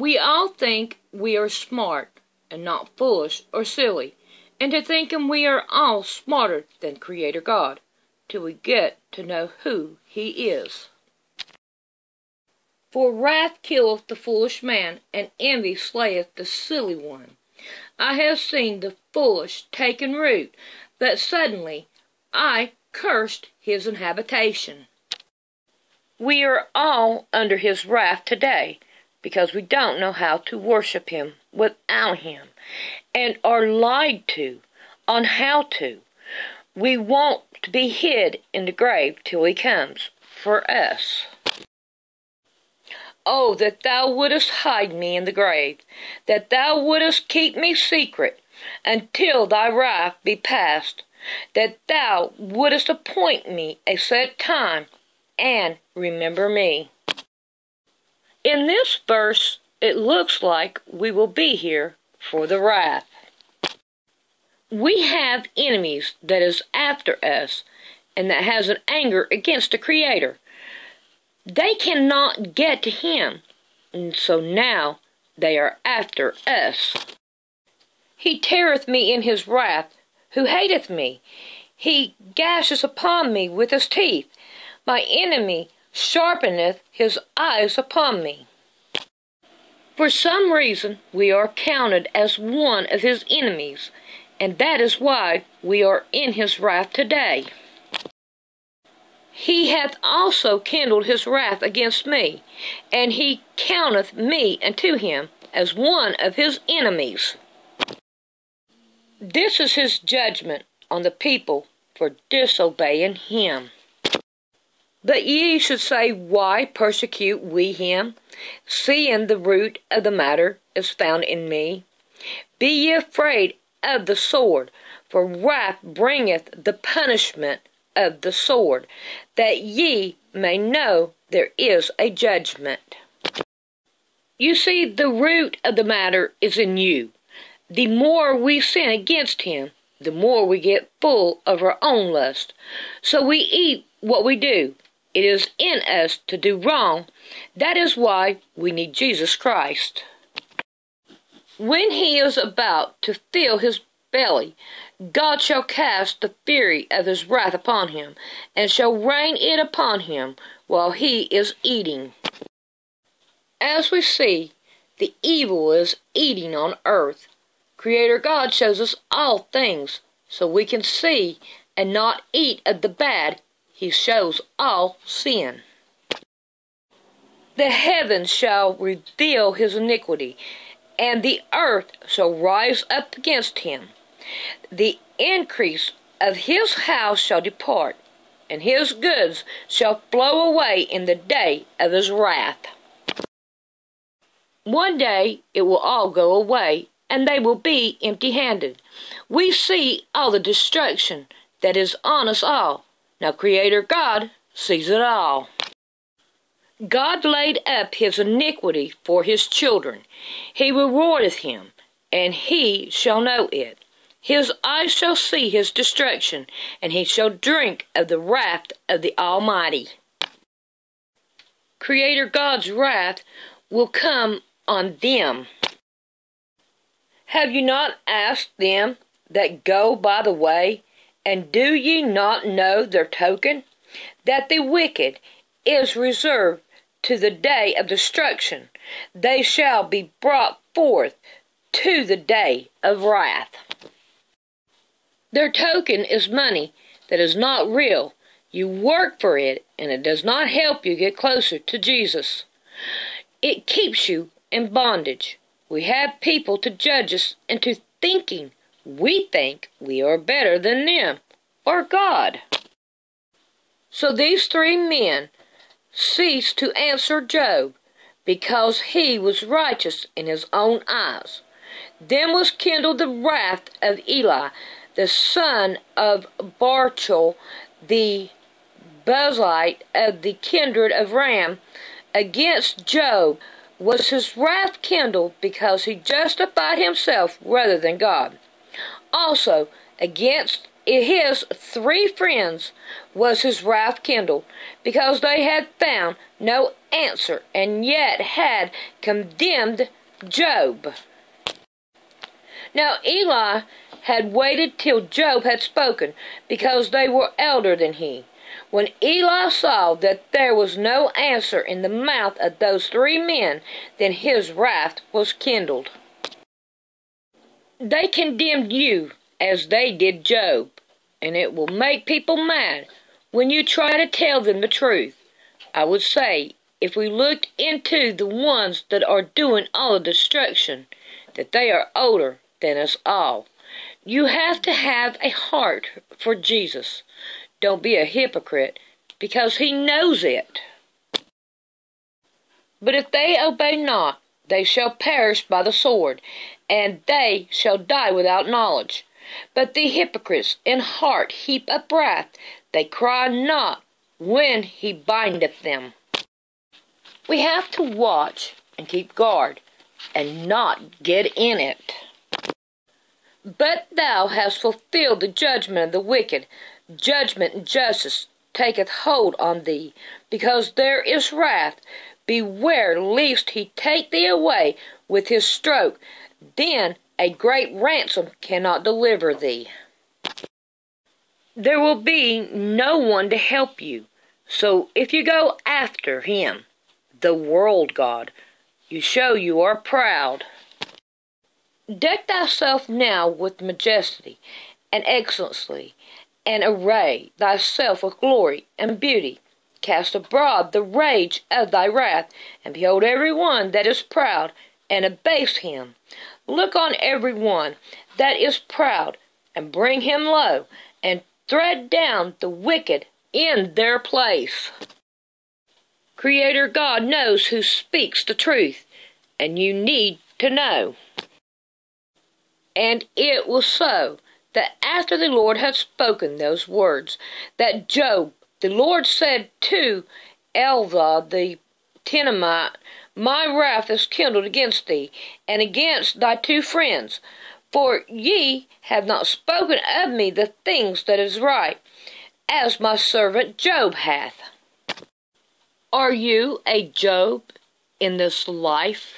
We all think we are smart and not foolish or silly, and to thinking we are all smarter than Creator God, till we get to know who He is. For wrath killeth the foolish man, and envy slayeth the silly one. I have seen the foolish taken root, but suddenly I cursed his inhabitation. We are all under his wrath today, because we don't know how to worship him without him, and are lied to on how to. We want to be hid in the grave till he comes for us. Oh, that thou wouldest hide me in the grave, that thou wouldest keep me secret until thy wrath be past, that thou wouldest appoint me a set time and remember me. In this verse, it looks like we will be here for the wrath. We have enemies that is after us and that has an anger against the Creator. They cannot get to him, and so now they are after us. He teareth me in his wrath, who hateth me. He gashes upon me with his teeth. My enemy sharpeneth his eyes upon me. For some reason we are counted as one of his enemies, and that is why we are in his wrath today. He hath also kindled his wrath against me, and he counteth me unto him as one of his enemies. This is his judgment on the people for disobeying him. But ye should say, why persecute we him, seeing the root of the matter is found in me? Be ye afraid of the sword, for wrath bringeth the punishment of the sword, that ye may know there is a judgment. You see, the root of the matter is in you. The more we sin against him, the more we get full of our own lust. So we eat what we do. It is in us to do wrong. That is why we need Jesus Christ. When he is about to fill his belly, God shall cast the fury of his wrath upon him, and shall rain it upon him while he is eating. As we see, the evil is eating on earth. Creator God shows us all things, so we can see and not eat of the bad. He shows all sin. The heavens shall reveal his iniquity, and the earth shall rise up against him. The increase of his house shall depart, and his goods shall flow away in the day of his wrath. One day it will all go away, and they will be empty-handed. We see all the destruction that is on us all. Now Creator God sees it all. God laid up his iniquity for his children. He rewardeth him, and he shall know it. His eyes shall see his destruction, and he shall drink of the wrath of the Almighty. Creator God's wrath will come on them. Have you not asked them that go by the way, and do ye not know their token? That the wicked is reserved to the day of destruction. They shall be brought forth to the day of wrath. Their token is money that is not real. You work for it, and it does not help you get closer to Jesus. It keeps you in bondage. We have people to judge us into thinking we think we are better than them, or God. So these three men ceased to answer Job, because he was righteous in his own eyes. Then was kindled the wrath of Eli, the son of Barchel, the Buzite of the kindred of Ram. Against Job was his wrath kindled, because he justified himself rather than God. Also, against his 3 friends was his wrath kindled, because they had found no answer, and yet had condemned Job. Now Eli had waited till Job had spoken, because they were elder than he. When Eli saw that there was no answer in the mouth of those 3 men, then his wrath was kindled. They condemned you as they did Job, and it will make people mad when you try to tell them the truth. I would say, if we looked into the ones that are doing all the destruction, that they are older than us all. You have to have a heart for Jesus. Don't be a hypocrite, because he knows it. But if they obey not, they shall perish by the sword, and they shall die without knowledge. But the hypocrites in heart heap up wrath, they cry not when he bindeth them. We have to watch and keep guard, and not get in it. But thou hast fulfilled the judgment of the wicked. Judgment and justice taketh hold on thee, because there is wrath. Beware lest he take thee away with his stroke. Then a great ransom cannot deliver thee. There will be no one to help you. So if you go after him, the world god, you show you are proud. Deck thyself now with majesty and excellency, and array thyself with glory and beauty. Cast abroad the rage of thy wrath, and behold every one that is proud, and abase him. Look on every one that is proud, and bring him low, and tread down the wicked in their place. Creator God knows who speaks the truth, and you need to know. And it was so, that after the Lord had spoken those words, that Job, the Lord said to Eldad the Temanite, My wrath is kindled against thee, and against thy 2 friends, for ye have not spoken of me the things that is right, as my servant Job hath. Are you a Job in this life?